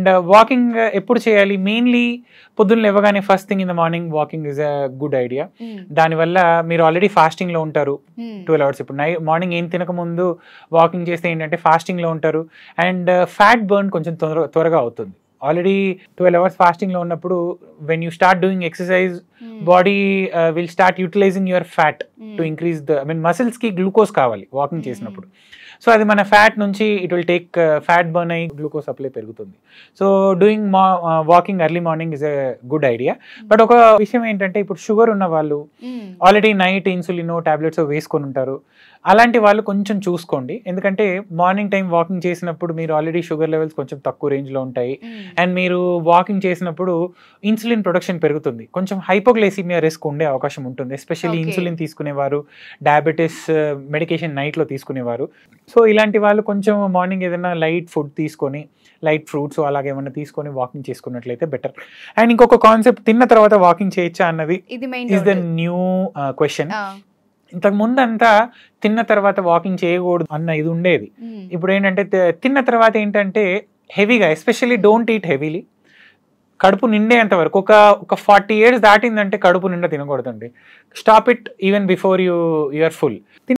And walking ఎప్పుడు చేయాలి? Mainly పొద్దున్న లేవగానే first thing in the morning walking is a good idea. దానివల్ల మీరు ఆల్రెడీ ఫాస్టింగ్లో ఉంటారు 12 hours. ఇప్పుడు మార్నింగ్ ఏం తినక ముందు వాకింగ్ చేస్తే ఏంటంటే ఫాస్టింగ్లో ఉంటారు అండ్ ఫ్యాట్ బర్న్ కొంచెం త్వరగా అవుతుంది. ఆల్రెడీ 12 hours ఫాస్టింగ్లో ఉన్నప్పుడు when you start doing exercise body will start utilising your fat to increase మసిల్స్కి గ్లూకోజ్ కావాలి వాకింగ్ చేసినప్పుడు. సో అది మన ఫ్యాట్ నుంచి it will take fat burn అయ్యి గ్లూకోజ్ సప్లై పెరుగుతుంది. So doing walking early morning is a good idea. But ఒక విషయం ఏంటంటే ఇప్పుడు షుగర్ ఉన్న వాళ్ళు ఆల్రెడీ నైట్ ఇన్సులిన్ టాబ్లెట్స్ వేసుకొని ఉంటారు. అలాంటి వాళ్ళు కొంచెం చూసుకోండి. ఎందుకంటే మార్నింగ్ టైం వాకింగ్ చేసినప్పుడు మీరు ఆల్రెడీ షుగర్ లెవెల్స్ కొంచెం తక్కువ రేంజ్లో ఉంటాయి అండ్ మీరు వాకింగ్ చేసినప్పుడు ఇన్సులిన్ ప్రొడక్షన్ పెరుగుతుంది. కొంచెం హైపోగ్లైసిమియా రిస్క్ ఉండే అవకాశం ఉంటుంది, ఎస్పెషల్లీ ఇన్సులిన్ తీసుకునేవారు, డయాబెటీస్ మెడికేషన్ నైట్లో తీసుకునేవారు. సో ఇలాంటి వాళ్ళు కొంచెం మార్నింగ్ ఏదైనా లైట్ ఫుడ్ తీసుకొని లైట్ ఫ్రూట్స్ అలాగే ఏమైనా తీసుకొని వాకింగ్ చేసుకున్నట్లయితే బెటర్. అండ్ ఇంకొక కాన్సెప్ట్, తిన్న తర్వాత వాకింగ్ చేయొచ్చా అన్నది ఇస్ ద న్యూ క్వశ్చన్. ఇంతకు ముందు అంతా తిన్న తర్వాత వాకింగ్ చేయకూడదు అన్న ఇది ఉండేది. ఇప్పుడు ఏంటంటే తిన్న తర్వాత ఏంటంటే హెవీగా, ఎస్పెషల్లీ డోంట్ ఈట్ హెవీలీ. కడుపు నిండేంత వరకు ఒక 40 years దాటిందంటే కడుపు నిండా తినకూడదండి. Stop it even before you are full.